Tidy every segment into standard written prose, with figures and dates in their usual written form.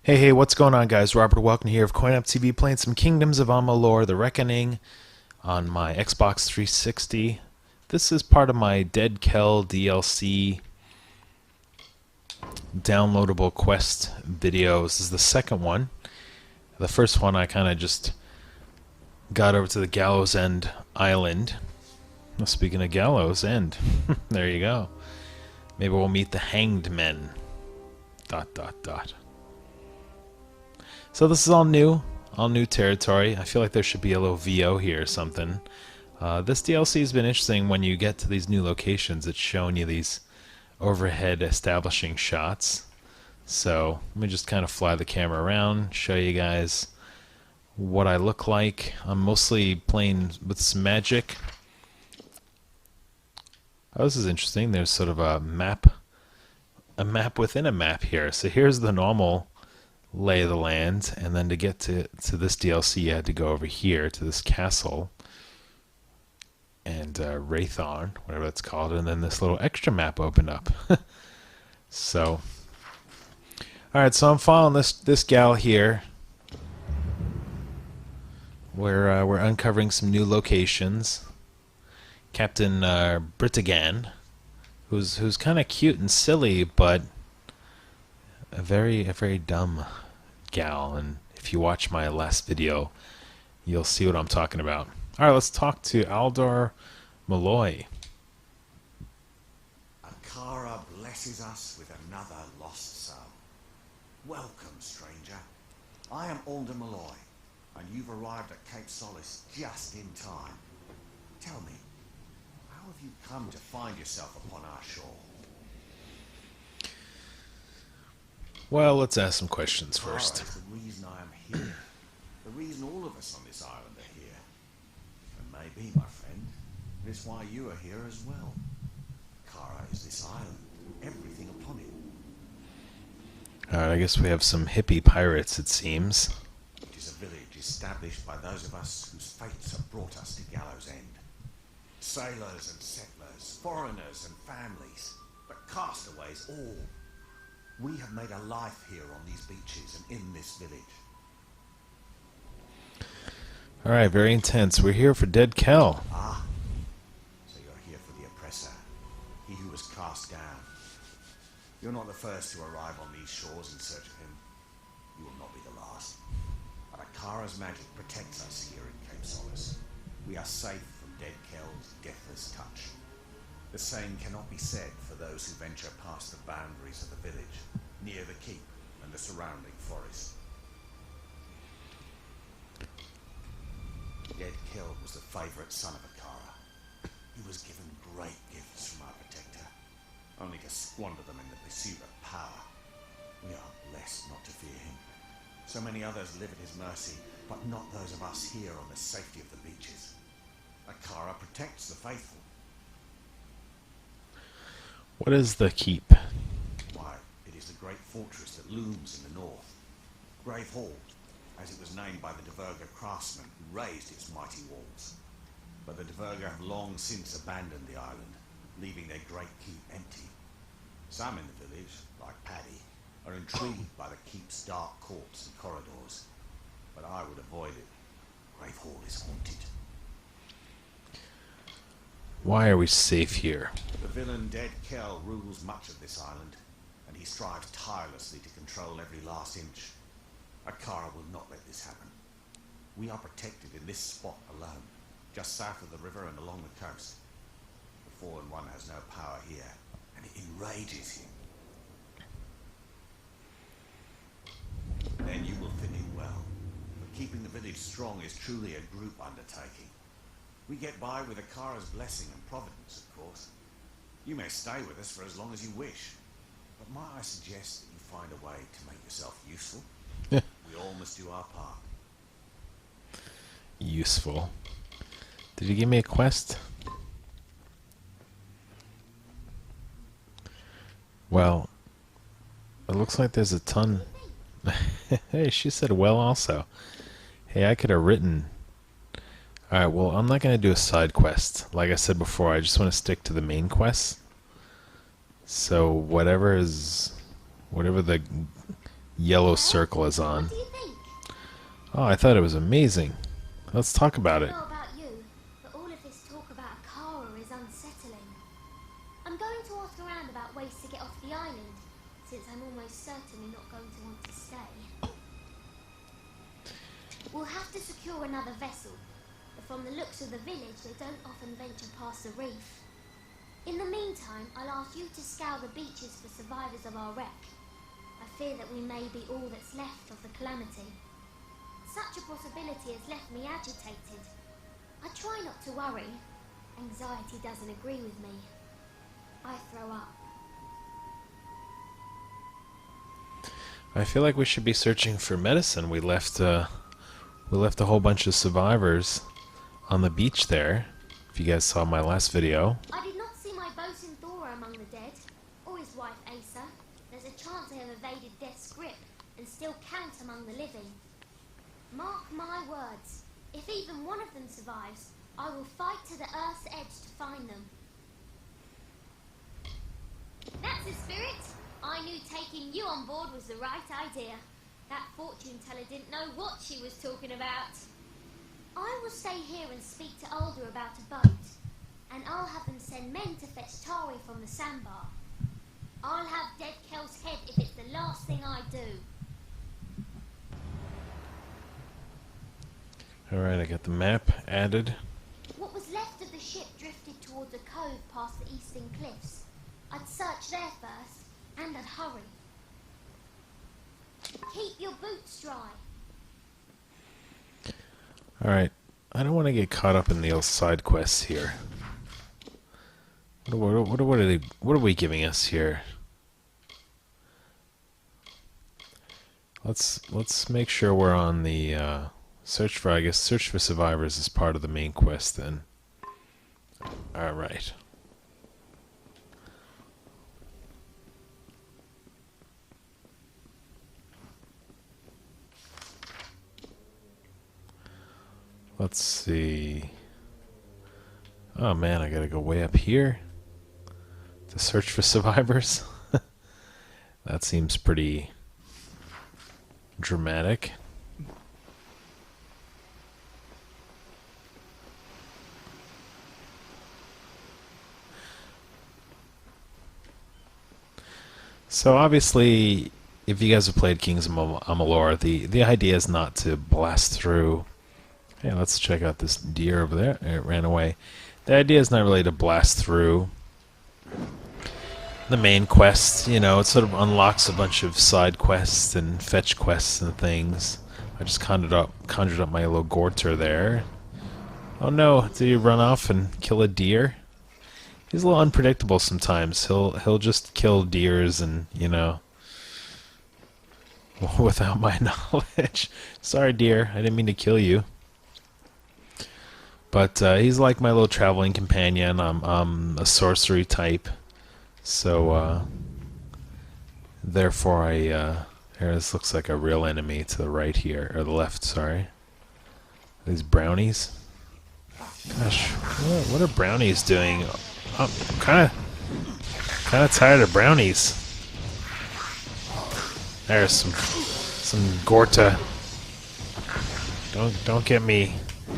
Hey, what's going on, guys? Robert Welkin here of CoinOpTV playing some Kingdoms of Amalur, The Reckoning on my Xbox 360. This is part of my Dead Kell DLC downloadable quest video. This is the second one. The first one I kind of just got over to the Gallows End Island. Well, speaking of Gallows End, there you go. Maybe we'll meet the Hanged Men. ... So this is all new territory. I feel like there should be a little VO here or something. This DLC has been interesting. When you get to these new locations, it's showing you these overhead establishing shots. So let me just kind of fly the camera around, show you guys what I look like. I'm mostly playing with some magic. Oh, this is interesting. There's sort of a map within a map here. So here's the normal lay of the land, and then to get to this DLC you had to go over here to this castle and Raython, whatever it's called, and then this little extra map opened up. So alright, so I'm following this gal here. We're uncovering some new locations. Captain Britigan, who's kind of cute and silly, but a very dumb gal, and if you watch my last video you'll see what I'm talking about. Alright, let's talk to Aldor Malloy. Akara blesses us with another lost soul. Welcome, stranger. I am Alder Malloy, and you've arrived at Cape Solace just in time. Tell me, how have you come to find yourself upon our shore? Well, let's ask some questions Akara first. is the reason I am here. The reason all of us on this island are here. And maybe, my friend, it's why you are here as well. Akara is this island, everything upon it. Alright, I guess we have some hippie pirates, it seems. It is a village established by those of us whose fates have brought us to Gallows End. Sailors and settlers, foreigners and families, but castaways all. We have made a life here on these beaches and in this village. Alright, very intense. We're here for Dead Kell. Ah, so you're here for the oppressor, he who was cast down. You're not the first to arrive on these shores in search of him. You will not be the last. But Akara's magic protects us here in Cape Solace. We are safe from Dead Kell's deathless touch. The same cannot be said for those who venture past the boundaries of the village, near the keep and the surrounding forest. Dead Kell was the favourite son of Akara. He was given great gifts from our protector, only to squander them in the pursuit of power. We are blessed not to fear him. So many others live at his mercy, but not those of us here on the safety of the beaches. Akara protects the faithful. What is the keep? Why, it is the great fortress that looms in the north. Grave Hall, as it was named by the Diverga craftsmen who raised its mighty walls. But the Diverga have long since abandoned the island, leaving their great keep empty. Some in the village, like Paddy, are intrigued by the keep's dark courts and corridors. But I would avoid it. Grave Hall is haunted. Why are we safe here? The villain Dead Kell rules much of this island, and he strives tirelessly to control every last inch. Akara will not let this happen. We are protected in this spot alone, just south of the river and along the coast. The Fallen One has no power here, and it enrages him. Then you will fit in well, but keeping the village strong is truly a group undertaking. We get by with Akara's blessing and providence, of course. You may stay with us for as long as you wish, but might I suggest that you find a way to make yourself useful? We all must do our part. Useful. Did you give me a quest? Well, it looks like there's a ton. Hey, she said well also. Hey, I could have written. Alright, well, I'm not going to do a side quest. Like I said before, I just want to stick to the main quest. So whatever the yellow circle is on. What do you think? Oh, I thought it was amazing. Let's talk about I it. don't know about you, but all of this talk about Akara is unsettling. I'm going to ask around about ways to get off the island, since I'm almost certainly not going to want to stay. We'll have to secure another vessel, but from the looks of the village, they don't often venture past the reef. In the meantime, I'll ask you to scour the beaches for survivors of our wreck. I fear that we may be all that's left of the calamity. Such a possibility has left me agitated. I try not to worry. Anxiety doesn't agree with me. I throw up. I feel like we should be searching for medicine. We left a whole bunch of survivors on the beach there. If you guys saw my last video. I did not see my bosun Thora among the dead, or his wife Asa. There's a chance they have evaded death's grip and still count among the living. Mark my words, if even one of them survives, I will fight to the earth's edge to find them. That's the spirit. I knew taking you on board was the right idea. That fortune teller didn't know what she was talking about. I will stay here and speak to Alder about a boat, and I'll have them send men to fetch Tari from the sandbar. I'll have Dead Kell's head if it's the last thing I do. Alright, I got the map added. What was left of the ship drifted towards a cove past the eastern cliffs. I'd search there first, and I'd hurry. Keep your boots dry. Alright, I don't want to get caught up in the old side quests here. What are we giving us here? Let's make sure we're on the search for survivors is part of the main quest then. Alright. Let's see. Oh man, I gotta go way up here to search for survivors. That seems pretty dramatic. So obviously, if you guys have played Kings of Amalur, the idea is not to blast through. Hey, let's check out this deer over there. It ran away. The idea is not really to blast through the main quest. You know, it sort of unlocks a bunch of side quests and fetch quests and things. I just conjured up my little Gorter there. Oh no, did he run off and kill a deer? He's a little unpredictable sometimes. He'll just kill deers and, you know, without my knowledge. Sorry, deer. I didn't mean to kill you. But he's like my little traveling companion. I'm a sorcery type, so therefore here, this looks like a real enemy to the right here, or the left. Sorry, these brownies. Gosh, what are brownies doing? I'm kind of tired of brownies. There's some Gorta. Don't get me.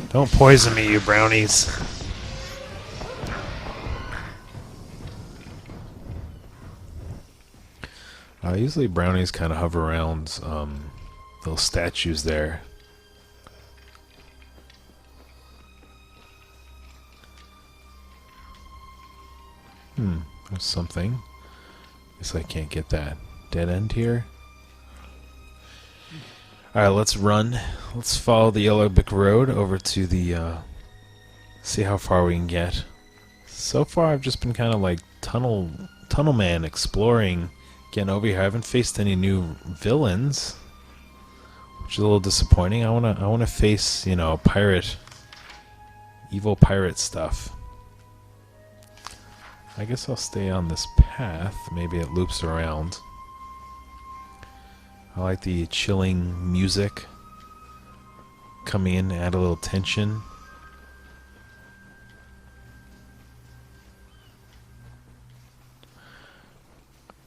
Don't poison me, you brownies. Usually brownies kind of hover around those statues there. There's something. Guess I can't get that. Dead end here. Alright, let's run. Let's follow the yellow brick road over to the, see how far we can get. So far I've just been kind of like tunnel man exploring, getting over here. I haven't faced any new villains, which is a little disappointing. I wanna face, you know, evil pirate stuff. I guess I'll stay on this path. Maybe it loops around. I like the chilling music coming in to add a little tension.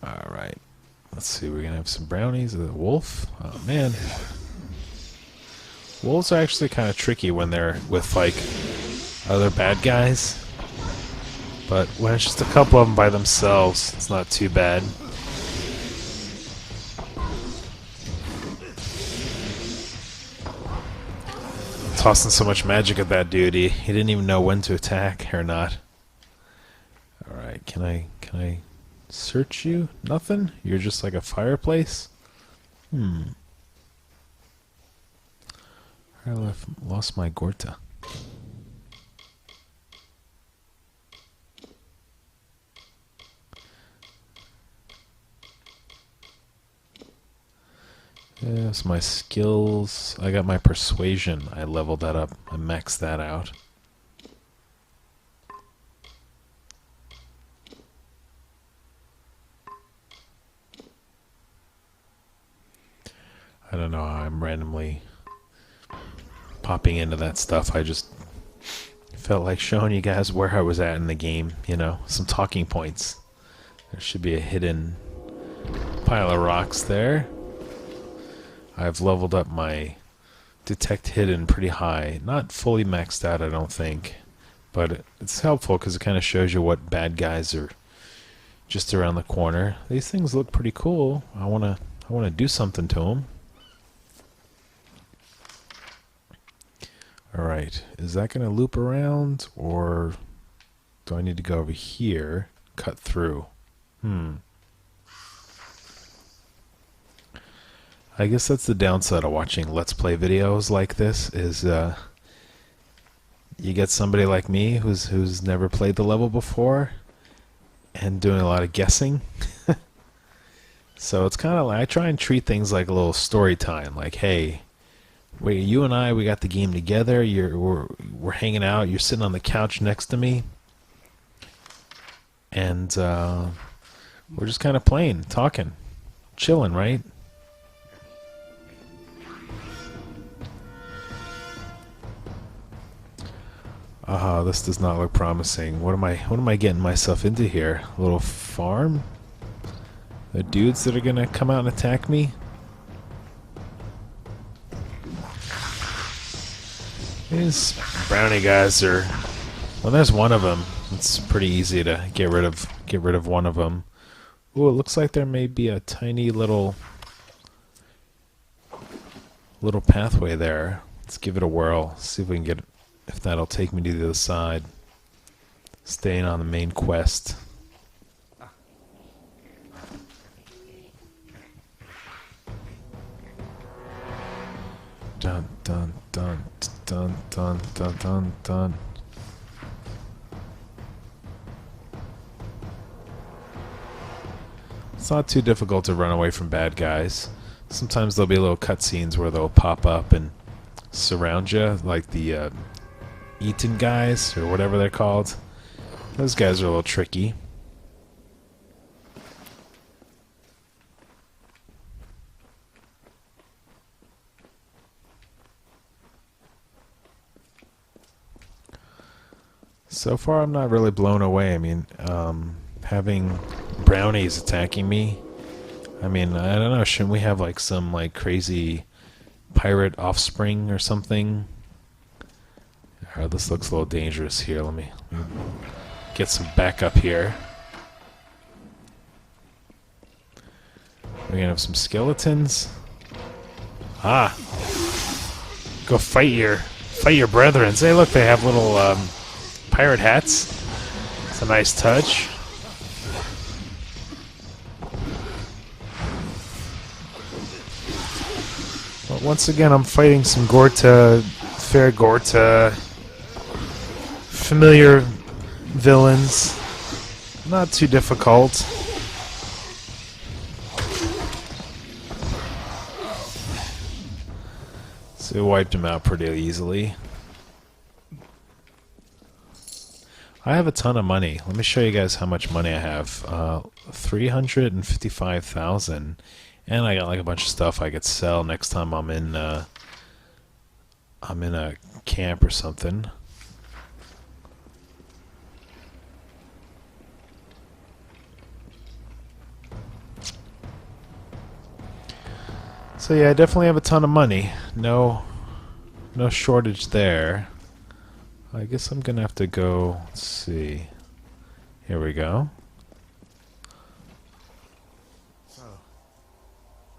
Alright. Let's see, we're gonna have some brownies. A wolf. Oh man, wolves are actually kind of tricky when they're with like other bad guys. But when it's just a couple of them by themselves, it's not too bad. Tossing so much magic at that dude, he didn't even know when to attack or not. Alright, can I search you? Nothing? You're just like a fireplace? I lost my Gorta. Yes, my skills. I got my persuasion. I leveled that up. I maxed that out. I don't know how I'm randomly popping into that stuff. I just felt like showing you guys where I was at in the game, you know, some talking points. There should be a hidden pile of rocks there. I've leveled up my detect hidden pretty high. Not fully maxed out, I don't think. But it's helpful because it kind of shows you what bad guys are just around the corner. These things look pretty cool. I wanna do something to them. Alright, is that going to loop around, or do I need to go over here, cut through? I guess that's the downside of watching Let's Play videos like this, is you get somebody like me who's never played the level before, and doing a lot of guessing. So it's kind of like, I try and treat things like a little story time, like, hey, wait, you and I, we got the game together. We're hanging out. You're sitting on the couch next to me, and we're just kind of playing, talking, chilling, right? This does not look promising. What am I getting myself into here? A little farm? The dudes that are gonna come out and attack me? These brownie guys are... Well, there's one of them. It's pretty easy to get rid of one of them. Ooh, it looks like there may be a tiny little pathway there. Let's give it a whirl. See if we can get... if that'll take me to the other side. Staying on the main quest. Dun dun dun dun dun dun dun dun. It's not too difficult to run away from bad guys. Sometimes there'll be little cutscenes where they'll pop up and surround you, like the Eaton guys, or whatever they're called. Those guys are a little tricky. So far, I'm not really blown away. I mean, having brownies attacking me, I mean, I don't know, shouldn't we have like some like crazy pirate offspring or something? Alright, this looks a little dangerous here. Let me get some backup here. We're gonna have some skeletons. Ah! Go fight your brethren. Hey, look, they have little pirate hats. It's a nice touch. But once again, I'm fighting some Gorta, fair Gorta, familiar villains. Not too difficult. So we wiped him out pretty easily. I have a ton of money. Let me show you guys how much money I have. 355,000, and I got like a bunch of stuff I could sell next time I'm in a camp or something. So yeah, I definitely have a ton of money. No shortage there. I guess I'm gonna have to go. Let's see. Here we go. So,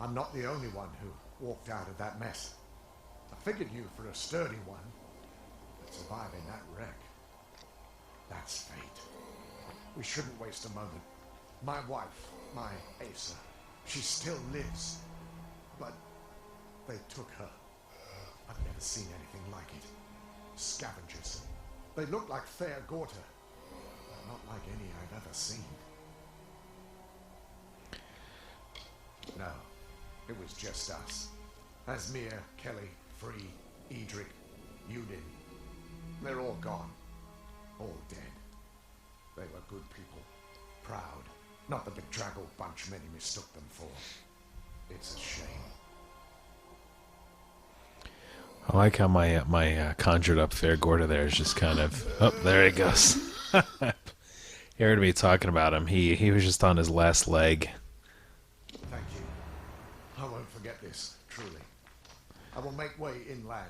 I'm not the only one who walked out of that mess. I figured you for a sturdy one, but surviving that wreck, that's fate. We shouldn't waste a moment. My wife, my Asa, she still lives, but they took her. I've never seen anything like it. Scavengers. They look like fair Gorta, but not like any I've ever seen. No, it was just us. Asmir, Kelly, Free, Edric, Udin. They're all gone. All dead. They were good people. Proud. Not the bedraggled bunch many mistook them for. It's a shame. I like how my conjured up fair Gorda there is just kind of... Oh, there he goes. You heard me talking about him. He was just on his last leg. Thank you. I won't forget this, truly. I will make way inland.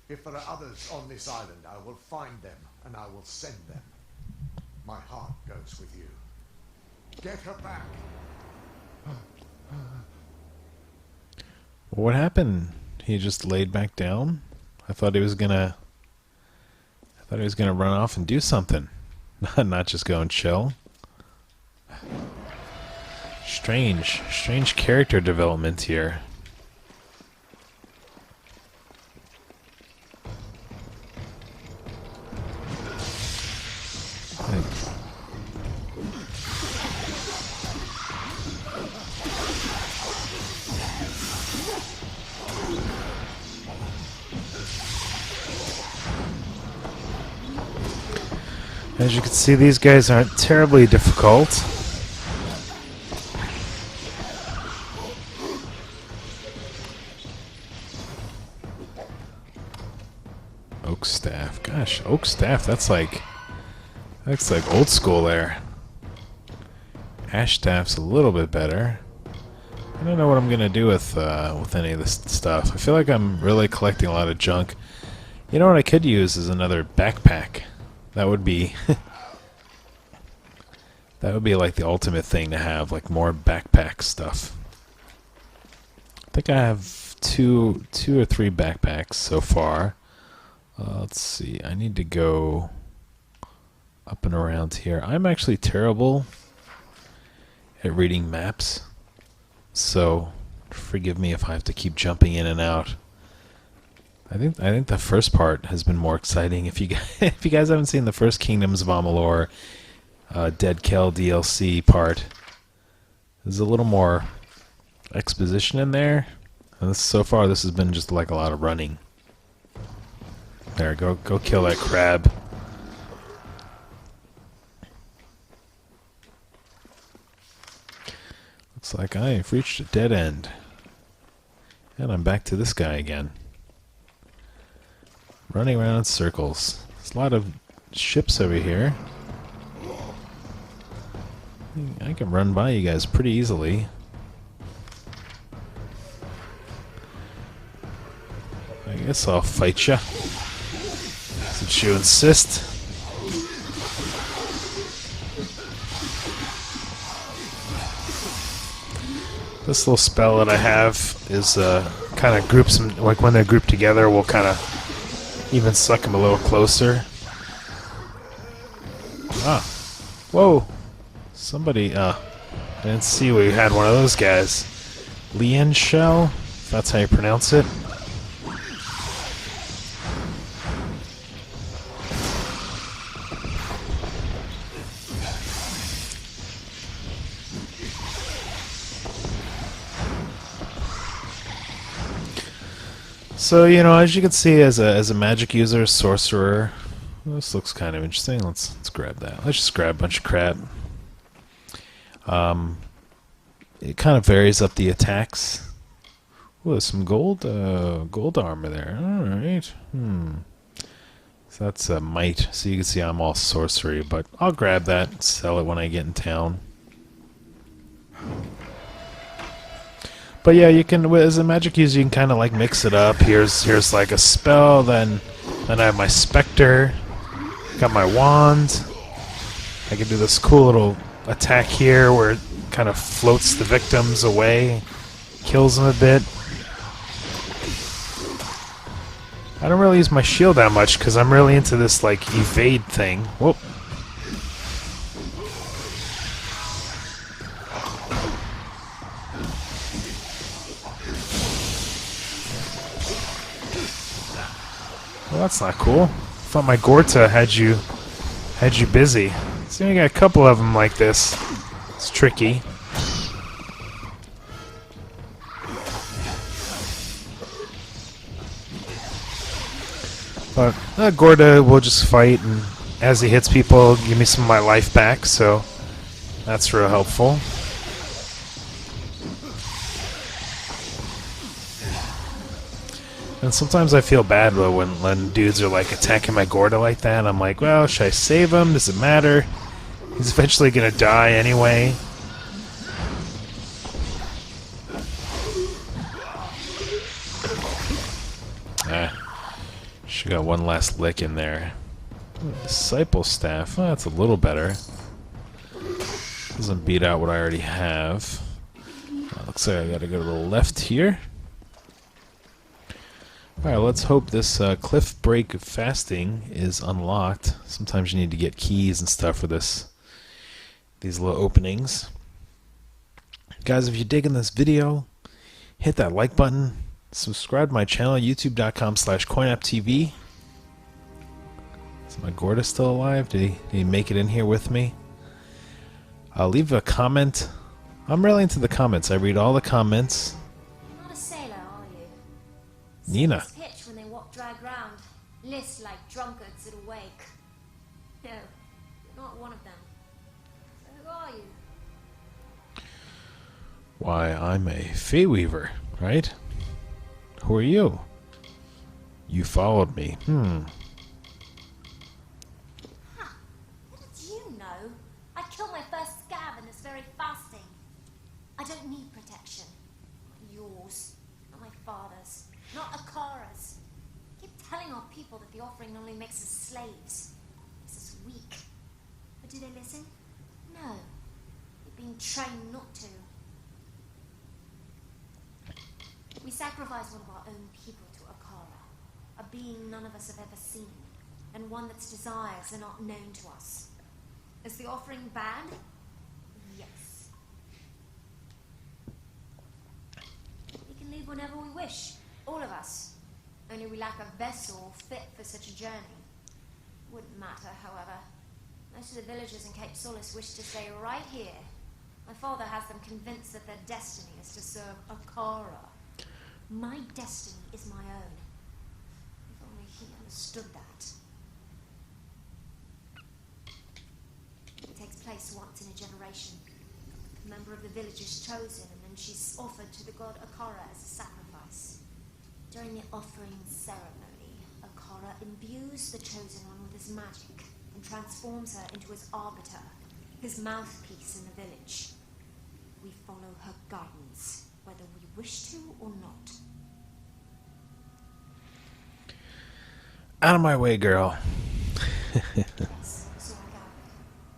If there are others on this island, I will find them and I will send them. My heart goes with you. Get her back. What happened? He just laid back down? I thought he was gonna run off and do something. Not just go and chill. Strange character development here. As you can see, these guys aren't terribly difficult. Oak staff. Gosh, oak staff, that's like old school there. Ash staff's a little bit better. I don't know what I'm gonna do with any of this stuff. I feel like I'm really collecting a lot of junk. You know what I could use is another backpack. That would be that would be like the ultimate thing to have, like more backpack stuff. I think I have two or three backpacks so far. Let's see. I need to go up and around here. I'm actually terrible at reading maps, so forgive me if I have to keep jumping in and out. I think the first part has been more exciting. If you guys haven't seen the first Kingdoms of Amalur, Dead Kell DLC part, there's a little more exposition in there. And so far, this has been just like a lot of running. There, go kill that crab. Looks like I've reached a dead end, and I'm back to this guy again. Running around in circles. There's a lot of ships over here. I can run by you guys pretty easily. I guess I'll fight ya, since you insist. This little spell that I have is kind of groups them, like when they're grouped together, we'll kind of even suck them a little closer. Ah. Whoa. Somebody, I didn't see we had one of those guys. Lien Shell, if that's how you pronounce it. So, you know, as you can see, as a magic user, sorcerer, this looks kind of interesting. Let's grab that. Let's just grab a bunch of crap. It kind of varies up the attacks. Ooh, there's some gold armor there. All right. So that's a might. So you can see I'm all sorcery, but I'll grab that and sell it when I get in town. But But yeah, you can, as a magic user, you can kind of like mix it up. Here's like a spell, then I have my specter, got my wand. I can do this cool little attack here where it kind of floats the victims away, kills them a bit. I don't really use my shield that much because I'm really into this like evade thing. Whoop. Well, that's not cool. I thought my Gorta had you busy. So you got a couple of them like this. It's tricky. But Gorta will just fight, and as he hits people, give me some of my life back. So that's real helpful. And sometimes I feel bad though when dudes are like attacking my Gorta like that. I'm like, well, should I save him? Does it matter? He's eventually gonna die anyway. Should got one last lick in there. Disciple staff. Oh, that's a little better. Doesn't beat out what I already have. Looks like I gotta go to the left here. Alright, let's hope this cliff break of fasting is unlocked. Sometimes you need to get keys and stuff for these little openings. Guys, if you're digging this video, hit that like button. Subscribe to my channel, youtube.com/CoinOpTV. Is my Gorta still alive? Did he make it in here with me? I'll leave a comment. I'm really into the comments. I read all the comments. You're not a sailor, are you? Nina. Sailors pitch when they walk dry ground, list like drunkards at a wake. No, you're not one of them. So who are you? Why, I'm a Fey Weaver, right? Who are you? You followed me. Huh. What did you know? I killed my first scab in this very fasting. I don't need protection. Not yours. Not my father's. Not Akara's. Keep telling our people that the offering only makes us slaves. Makes us weak. But do they listen? No. They've been trained not to. We sacrifice one of our own people to Akara, a being none of us have ever seen, and one that's desires are not known to us. Is the offering bad? Yes. We can leave whenever we wish, all of us. Only we lack a vessel fit for such a journey. Wouldn't matter, however. Most of the villagers in Cape Solace wish to stay right here. My father has them convinced that their destiny is to serve Akara. My destiny is my own. If only he understood that. It takes place once in a generation. A member of the village is chosen, and then she's offered to the god Akara as a sacrifice. During the offering ceremony, Akara imbues the chosen one with his magic and transforms her into his arbiter, his mouthpiece in the village. We follow her guidance, whether we wish to or not. Out of my way, girl. Yes, so I gathered.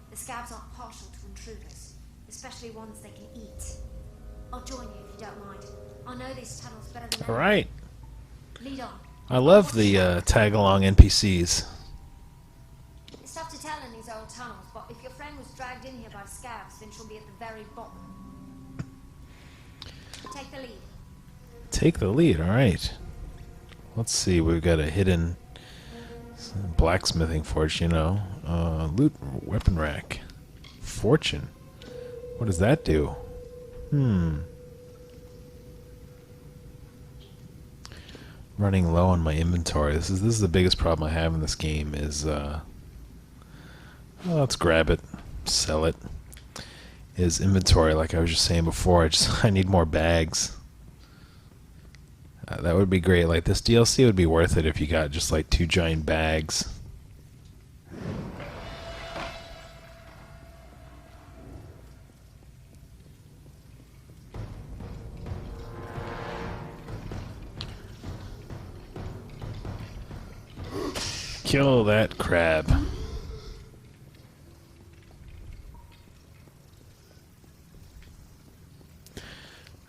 The scabs aren't partial to intruders, especially ones they can eat. I'll join you if you don't mind. I know these tunnels better than anyone. Alright. Lead on. I love the tag-along NPCs. It's tough to tell in these old tunnels, but if your friend was dragged in here by scabs, then she'll be at the very bottom. Take the lead. Take the lead, alright. Let's see, we've got a hidden blacksmithing forge, you know. Loot weapon rack. Fortune. What does that do? Running low on my inventory. This is the biggest problem I have in this game is well, let's grab it, sell it. Is inventory, like I was just saying before. I need more bags. That would be great. Like, this DLC would be worth it if you got just like 2 giant bags. Kill that crab. Are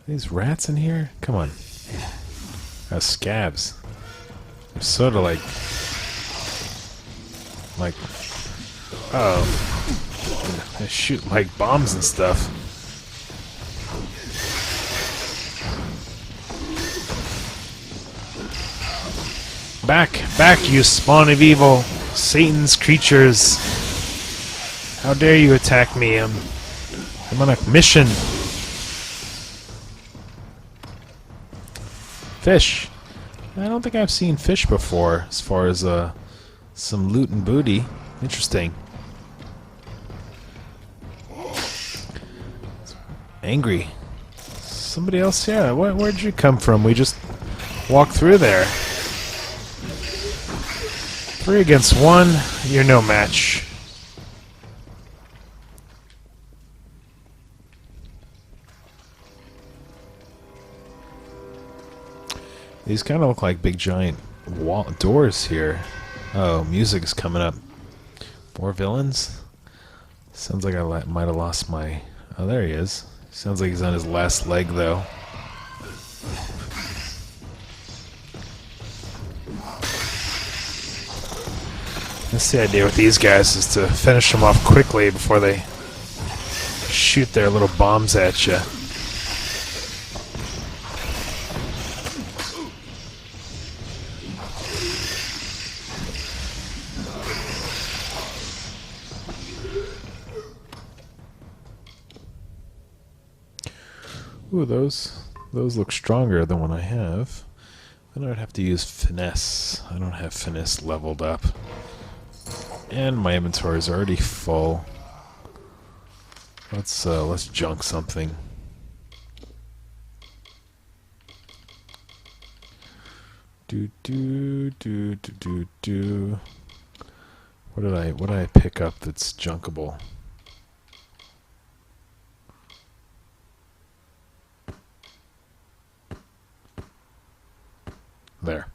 these rats in here? Come on. Scabs. They're sort of like... Oh. They shoot like bombs and stuff. Back! Back, you spawn of evil! Satan's creatures! How dare you attack me? I'm on a mission! Fish! I don't think I've seen fish before, as far as some loot and booty. Interesting. Angry. Somebody else here? Where'd you come from? We just walked through there. 3 against 1, you're no match. These kind of look like big giant doors here. Oh, music's coming up. More villains? Sounds like I might have lost my... Oh, there he is. Sounds like he's on his last leg, though. That's the idea with these guys, is to finish them off quickly before they shoot their little bombs at you. Ooh, those look stronger than what I have. Then I would have to use finesse. I don't have finesse leveled up. And my inventory is already full. Let's junk something. What did I pick up that's junkable? There.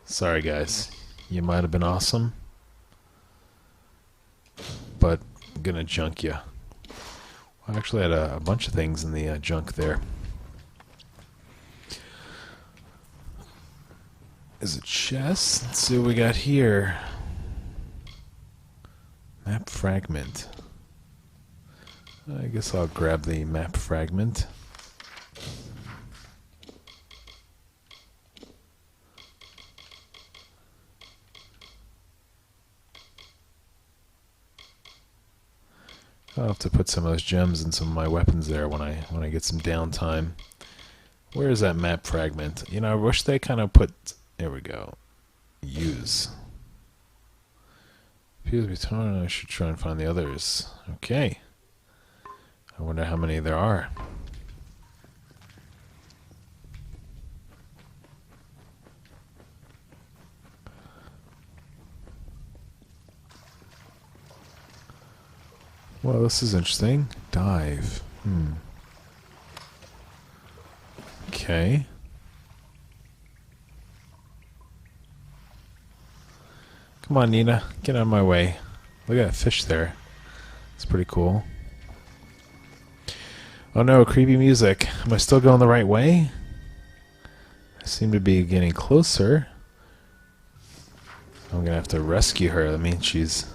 Sorry guys. You might have been awesome, but I'm gonna junk you. I actually had a bunch of things in the junk there. Is a chest? Let's see what we got here. Map fragment. I guess I'll grab the map fragment. I'll have to put some of those gems in some of my weapons there when I get some downtime. Where is that map fragment? You know, I wish they kind of put... There we go. Use. Appears to be torn. I should try and find the others. Okay. I wonder how many there are. Well, this is interesting. Dive. Okay. Come on, Nina. Get out of my way. Look at that fish there. It's pretty cool. Oh no, creepy music. Am I still going the right way? I seem to be getting closer. I'm gonna have to rescue her. That means she's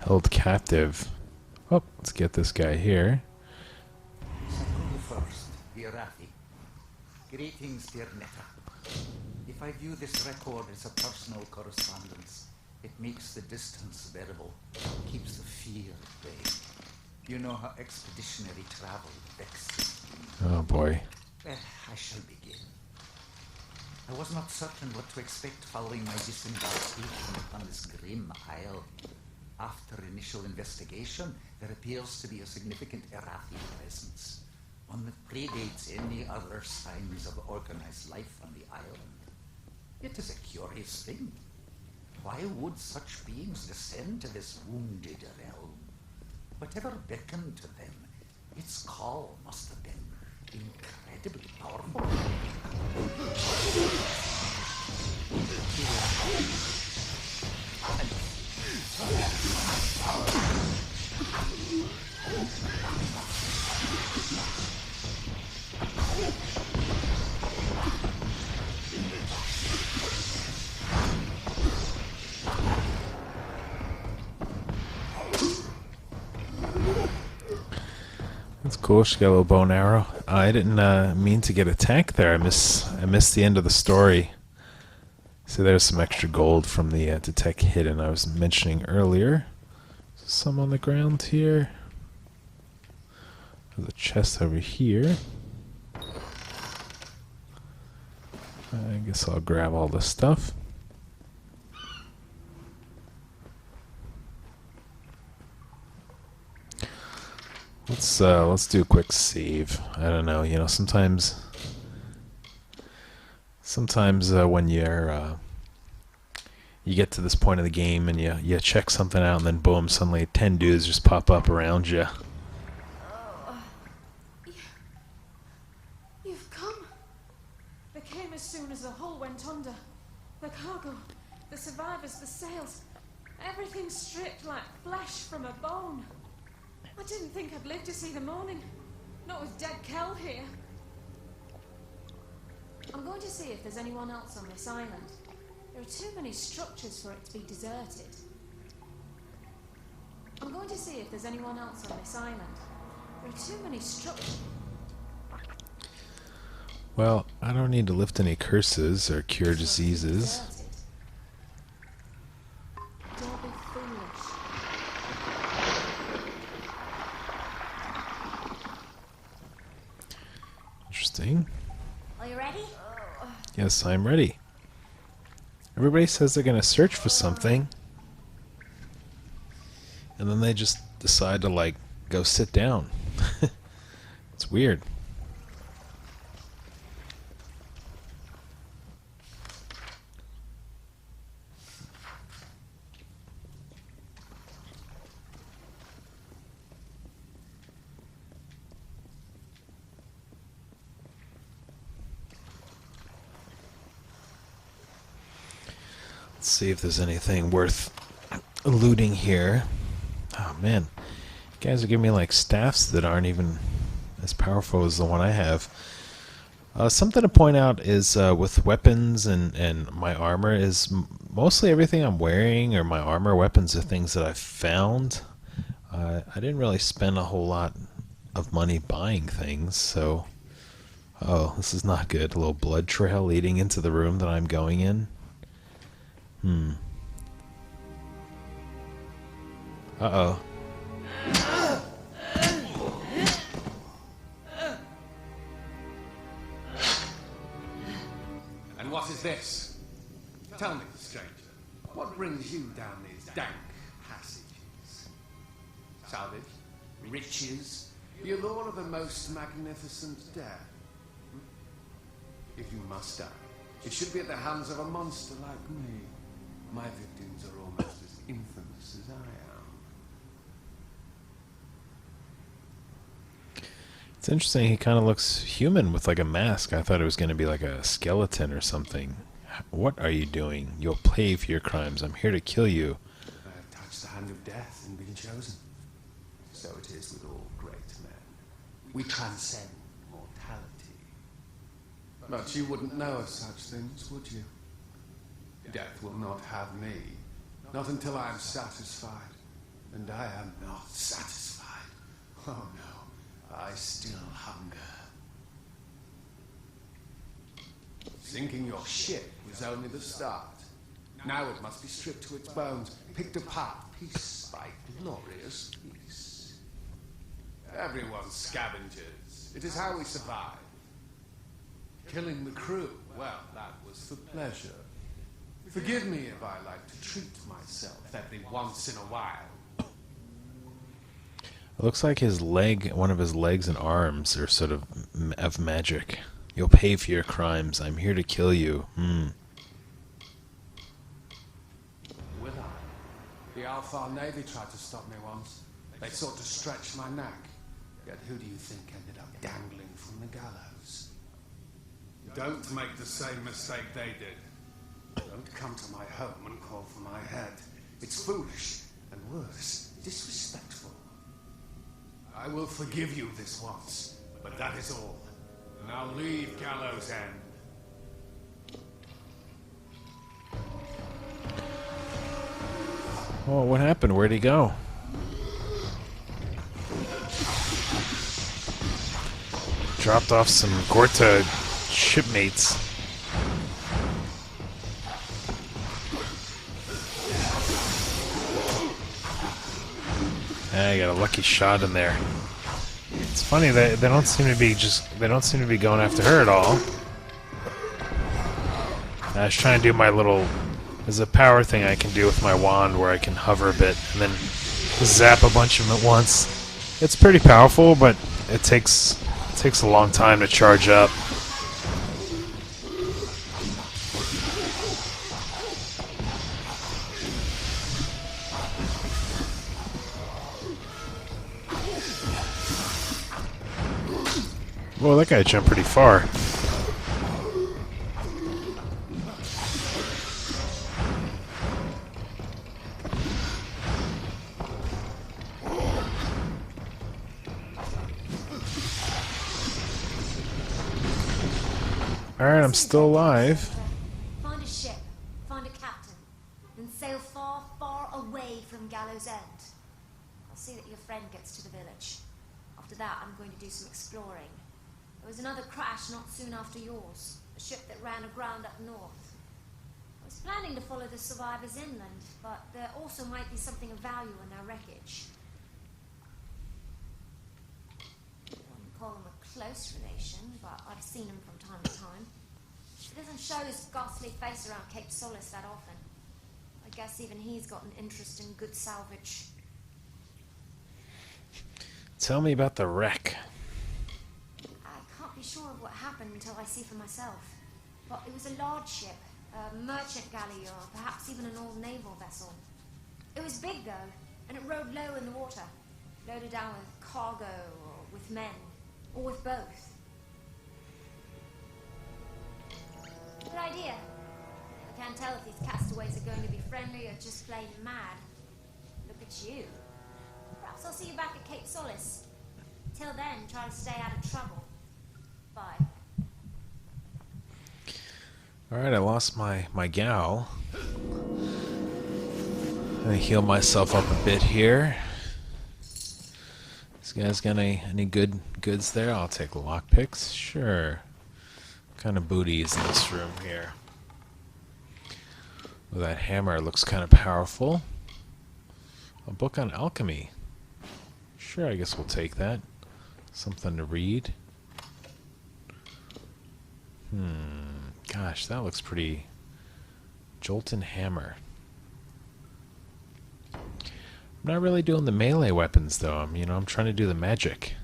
held captive. Oh, let's get this guy here. First, dear Rafi. Greetings, dear Netta. If I view this record as a personal correspondence, it makes the distance bearable, keeps the fear at bay. You know how expeditionary travel vexes me. Oh boy. I shall begin. I was not certain what to expect following my disembarkation upon this grim isle. After initial investigation, there appears to be a significant Erathi presence, one that predates any other signs of organized life on the island. It is a curious thing. Why would such beings descend to this wounded realm? Whatever beckoned to them, its call must have been incredibly powerful. cool. She got a little bow and arrow. I didn't mean to get attacked there. I missed the end of the story. So there's some extra gold from the detect hidden I was mentioning earlier. Some on the ground here. There's a chest over here. I guess I'll grab all this stuff. Let's do a quick save. I don't know, you know, sometimes when you're you get to this point of the game and you check something out and then boom, suddenly 10 dudes just pop up around you. You've come. They came as soon as the hull went under. The cargo, the survivors, the sails, everything stripped like flesh from a bone. I didn't think I'd live to see the morning. Not with Dead Kell here. I'm going to see if there's anyone else on this island. There are too many structures for it to be deserted. I'm going to see if there's anyone else on this island. There are too many structures. Well, I don't need to lift any curses or cure diseases. Don't be foolish. Interesting. Are you ready? Yes, I'm ready. Everybody says they're going to search for something, and then they just decide to, like, go sit down. It's weird. Let's see if there's anything worth looting here. Oh man, you guys are giving me like staffs that aren't even as powerful as the one I have. Something to point out is with weapons and my armor is mostly everything I'm wearing or my armor weapons are things that I've found. I didn't really spend a whole lot of money buying things, so... Oh, this is not good. A little blood trail leading into the room that I'm going in. Uh-oh. And what is this? Tell me, stranger, what brings you down these dank passages? Salvage? Riches? The allure of a most magnificent death? If you must die, it should be at the hands of a monster like me. My victims are almost as infamous as I am. It's interesting, he kind of looks human with like a mask. I thought it was going to be like a skeleton or something. What are you doing? You'll pay for your crimes. I'm here to kill you. I have touched the hand of death and been chosen. So it is with all great men. We transcend mortality. But you wouldn't know of such things, would you? Death will not have me. Not until I am satisfied. And I am not satisfied. Oh no, I still hunger. Sinking your ship was only the start. Now it must be stripped to its bones, picked apart piece by glorious piece. Everyone's scavengers. It is how we survive. Killing the crew, well, that was for pleasure. Forgive me if I like to treat myself every once in a while. It looks like his leg, one of his legs and arms are sort of magic. You'll pay for your crimes. I'm here to kill you. Will I? The Alpha Navy tried to stop me once. They sought to stretch my neck. Yet who do you think ended up dangling from the gallows? Don't make the same mistake they did. Don't come to my home and call for my head. It's foolish, and worse, disrespectful. I will forgive you this once, but that is all. Now leave Gallows End. Oh, what happened? Where'd he go? dropped off some Gorta shipmates. I got a lucky shot in there. It's funny that they don't seem to be going after her at all. I was trying to do my little... There's a power thing I can do with my wand where I can hover a bit and then zap a bunch of them at once. It's pretty powerful, but it takes a long time to charge up. Whoa, that guy jumped pretty far. Alright, I'm still alive. Find a ship, find a captain, and sail far, far away from Gallows End. I'll see that your friend gets to the village. After that, I'm going to do some exploring. There was another crash not soon after yours, a ship that ran aground up north. I was planning to follow the survivors inland, but there also might be something of value in their wreckage. I wouldn't call him a close relation, but I've seen him from time to time. He doesn't show his ghastly face around Cape Solace that often. I guess even he's got an interest in good salvage. Tell me about the wreck. I can't be sure of what happened until I see for myself. But it was a large ship, a merchant galley, or perhaps even an old naval vessel. It was big though, and it rode low in the water, loaded down with cargo, or with men, or with both. Good idea. I can't tell if these castaways are going to be friendly or just plain mad. Look at you. Perhaps I'll see you back at Cape Solace. Till then, try to stay out of trouble. Bye. Alright, I lost my gal. I heal myself up a bit here. This guy's got any goods there? I'll take lockpicks. Sure. What kind of booty is in this room here? Well, that hammer looks kind of powerful. A book on alchemy. Sure, I guess we'll take that. Something to read. Gosh, that looks pretty... Jolton hammer. I'm not really doing the melee weapons though. I'm trying to do the magic.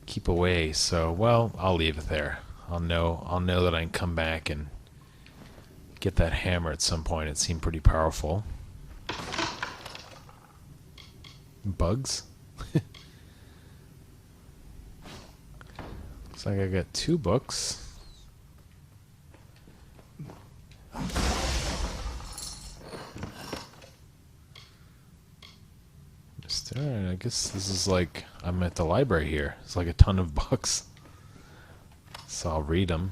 Keep away. So, well, I'll leave it there. I'll know that I can come back and get that hammer at some point. It seemed pretty powerful. Bugs. Looks like I got 2 books. Alright, I guess this is like I'm at the library here. It's like a ton of books. So I'll read them.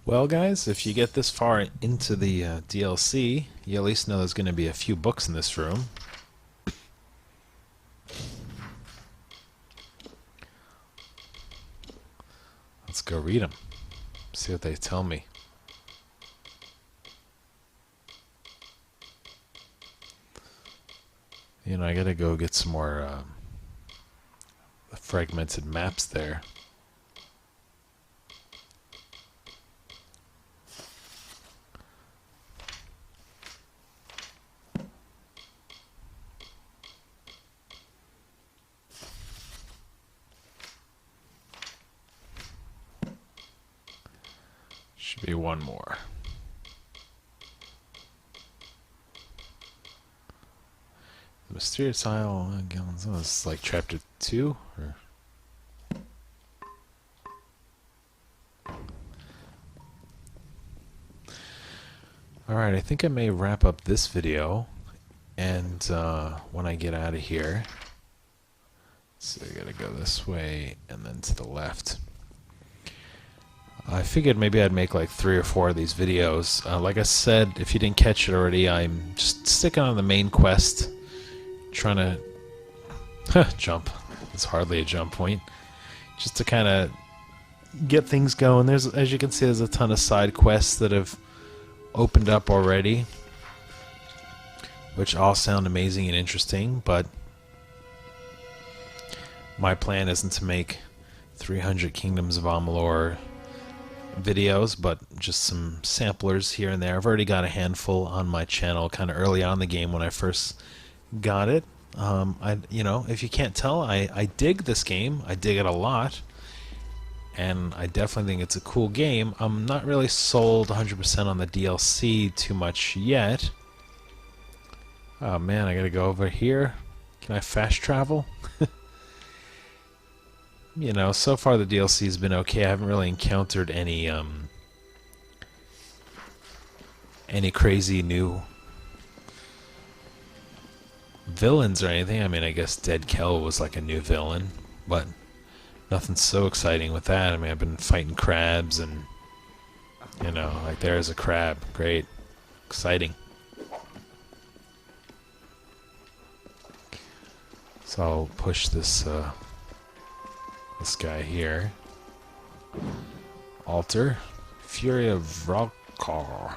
Well, guys, if you get this far into the DLC, you at least know there's going to be a few books in this room. Let's go read them. See what they tell me. I gotta go get some more fragmented maps there. Should be one more. The Mysterious Isle. Oh, this is like chapter 2? Or? Alright, I think I may wrap up this video. And when I get out of here. So I gotta go this way and then to the left. I figured maybe I'd make like 3 or 4 of these videos. Like I said, if you didn't catch it already, I'm just sticking on the main quest, trying to Jump. It's hardly a jump point. Just to kind of get things going. There's, as you can see, there's a ton of side quests that have opened up already, which all sound amazing and interesting, but my plan isn't to make 300 Kingdoms of Amalur videos, but just some samplers here and there. I've already got a handful on my channel kind of early on in the game when I first got it. If you can't tell, I dig this game. I dig it a lot, and I definitely think it's a cool game. I'm not really sold 100% on the DLC too much yet. Oh man, I gotta go over here. Can I fast travel? So far the DLC's been okay. I haven't really encountered any crazy new villains or anything. I mean, I guess Dead Kell was like a new villain, but nothing so exciting with that. I mean, I've been fighting crabs and, like there's a crab. Great. Exciting. So I'll push this guy here. Altar. Fury of Vrokar.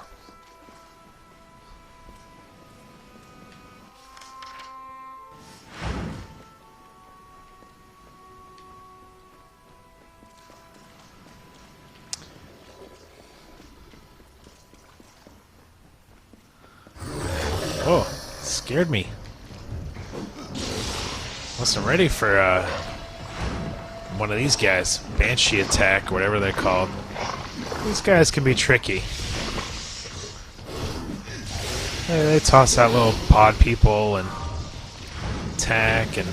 Oh, scared me. Wasn't ready for one of these guys. Banshee attack, whatever they're called. These guys can be tricky. They toss out little pod people and attack and...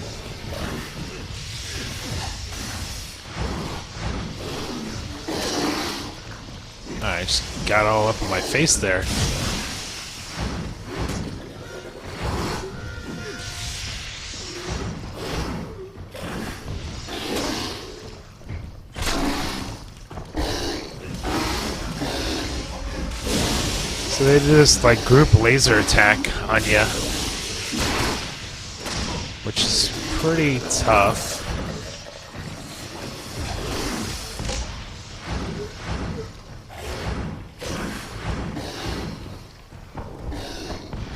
I just got all up in my face there. So they just like group laser attack on you, which is pretty tough.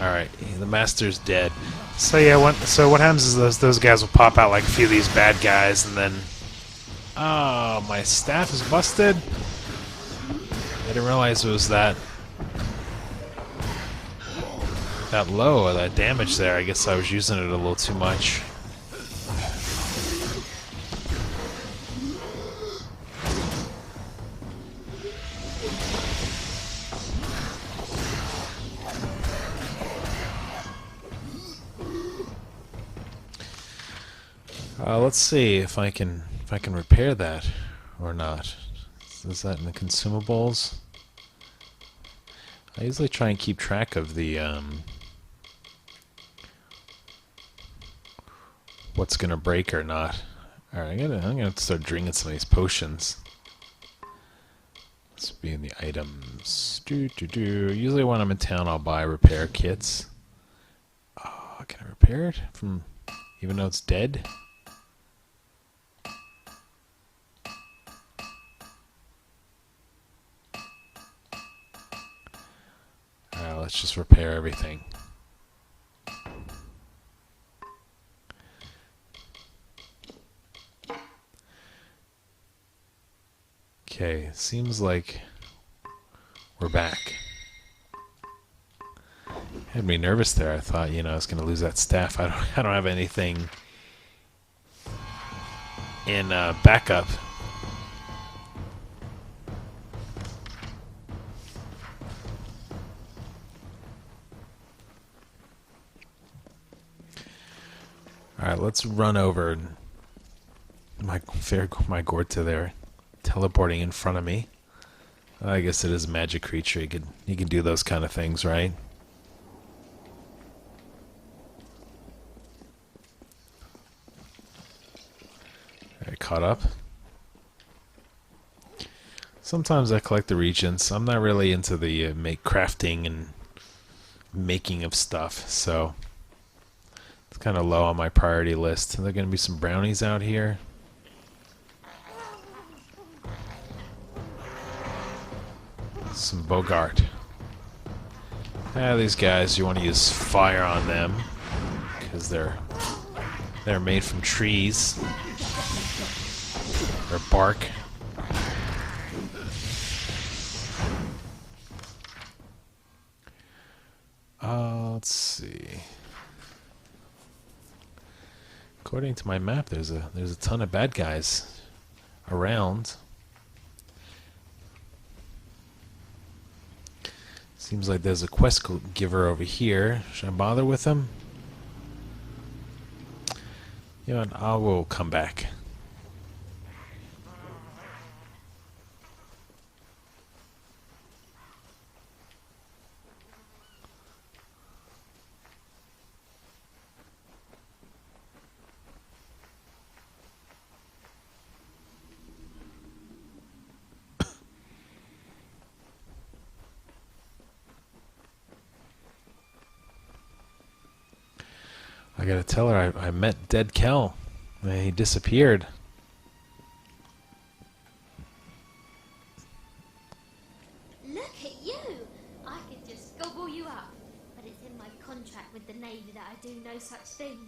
All right, the master's dead. So yeah, what happens is those guys will pop out like a few of these bad guys, and then oh, my staff is busted. I didn't realize it was that low, that damage there. I guess I was using it a little too much. Let's see if I can repair that or not. Is that in the consumables? I usually try and keep track of the what's gonna break or not. All right, I'm gonna start drinking some of these potions. Let's be in the items. Usually when I'm in town, I'll buy repair kits. Oh, can I repair it from even though it's dead? Alright, let's just repair everything. Okay, seems like we're back. Had me nervous there. I thought, I was going to lose that staff. I don't have anything in backup. Alright, let's run over. My Gorta there, teleporting in front of me. I guess it is a magic creature. He can do those kind of things, right? Alright, caught up. Sometimes I collect the regents. I'm not really into the crafting and making of stuff, so It's kind of low on my priority list. Are there going to be some brownies out here? Some Bogart. These guys, you want to use fire on them because they're made from trees or bark. Let's see. According to my map, there's a ton of bad guys around. Seems like there's a quest giver over here. Should I bother with him? You know what? I will come back. I gotta tell her I met Dead Kell. He disappeared. Look at you! I could just gobble you up, but it's in my contract with the Navy that I do no such thing.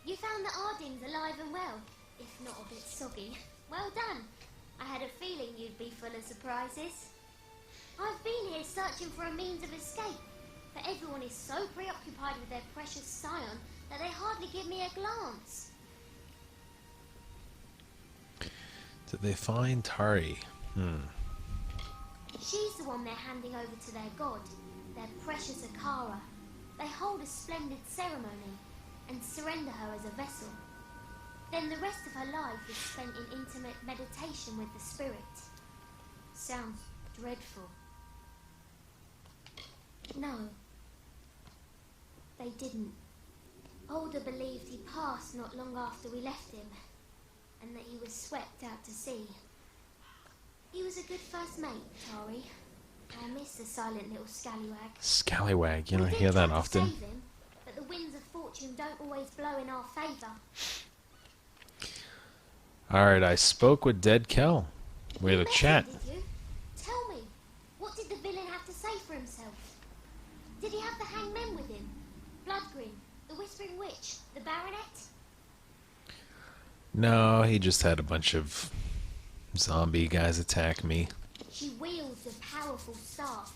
You found the Ardings alive and well, if not a bit soggy. Well done. I had a feeling you'd be full of surprises. I've been here searching for a means of escape, but everyone is so preoccupied with their precious scion that they hardly give me a glance. Did they find Tari? She's the one they're handing over to their god, their precious Akara. They hold a splendid ceremony and surrender her as a vessel. Then the rest of her life is spent in intimate meditation with the spirit. Sounds dreadful. No, they didn't. Older believed he passed not long after we left him, and that he was swept out to sea. He was a good first mate, Tari. I miss the silent little scallywag. Scallywag, you don't We hear did that try to often. save him, but the winds of fortune don't always blow in our favour. Alright, I spoke with Dead Kell. We had a You met chat. him, did you? Tell me, what did the villain have to say for himself? Did he have the hanged men with him? Bloodgreen, the Whispering Witch, the Baronet? No, he just had a bunch of zombie guys attack me. She wields a powerful staff,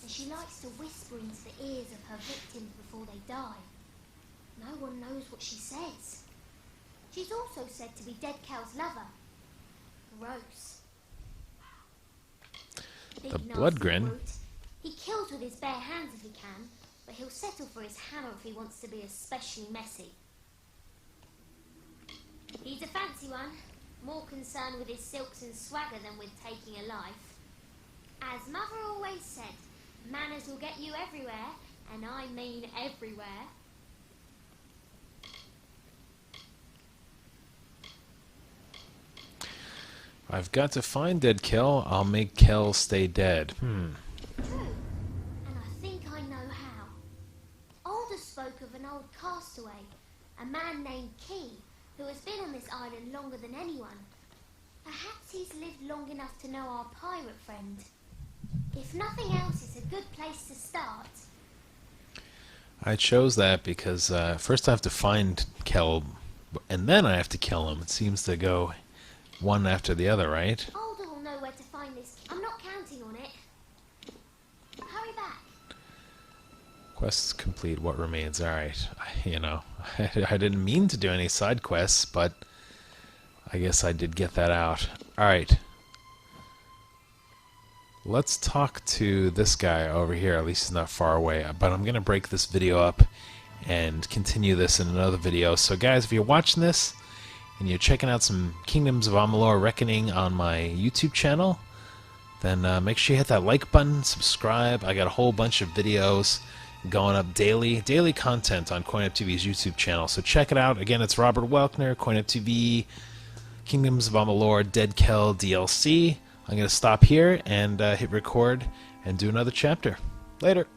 and she likes to whisper into the ears of her victims before they die. No one knows what she says. She's also said to be Dead Kell's lover. Gross. Big The nasty Bloodgrin? brute. He kills with his bare hands if he can, but he'll settle for his hammer if he wants to be especially messy. He's a fancy one, more concerned with his silks and swagger than with taking a life. As Mother always said, manners will get you everywhere, and I mean everywhere. I've got to find Dead Kell. I'll make Kell stay dead. True, and I think I know how. Alder spoke of an old castaway, a man named Key, who has been on this island longer than anyone. Perhaps he's lived long enough to know our pirate friend. If nothing else, it's a good place to start. I chose that because first I have to find Kell, and then I have to kill him. It seems to go one after the other, right? Alder will know where to find this. I'm not counting on it. Hurry back. Quests complete. What remains? Alright. You know, I didn't mean to do any side quests, but I guess I did get that out. Alright. Let's talk to this guy over here. At least he's not far away. But I'm going to break this video up and continue this in another video. So guys, if you're watching this and you're checking out some Kingdoms of Amalur Reckoning on my YouTube channel, then make sure you hit that like button, subscribe. I got a whole bunch of videos going up daily content on CoinOpTV's YouTube channel. So check it out. Again, it's Robert Welkner, CoinOpTV, Kingdoms of Amalur, Dead Kell DLC. I'm going to stop here and hit record and do another chapter. Later.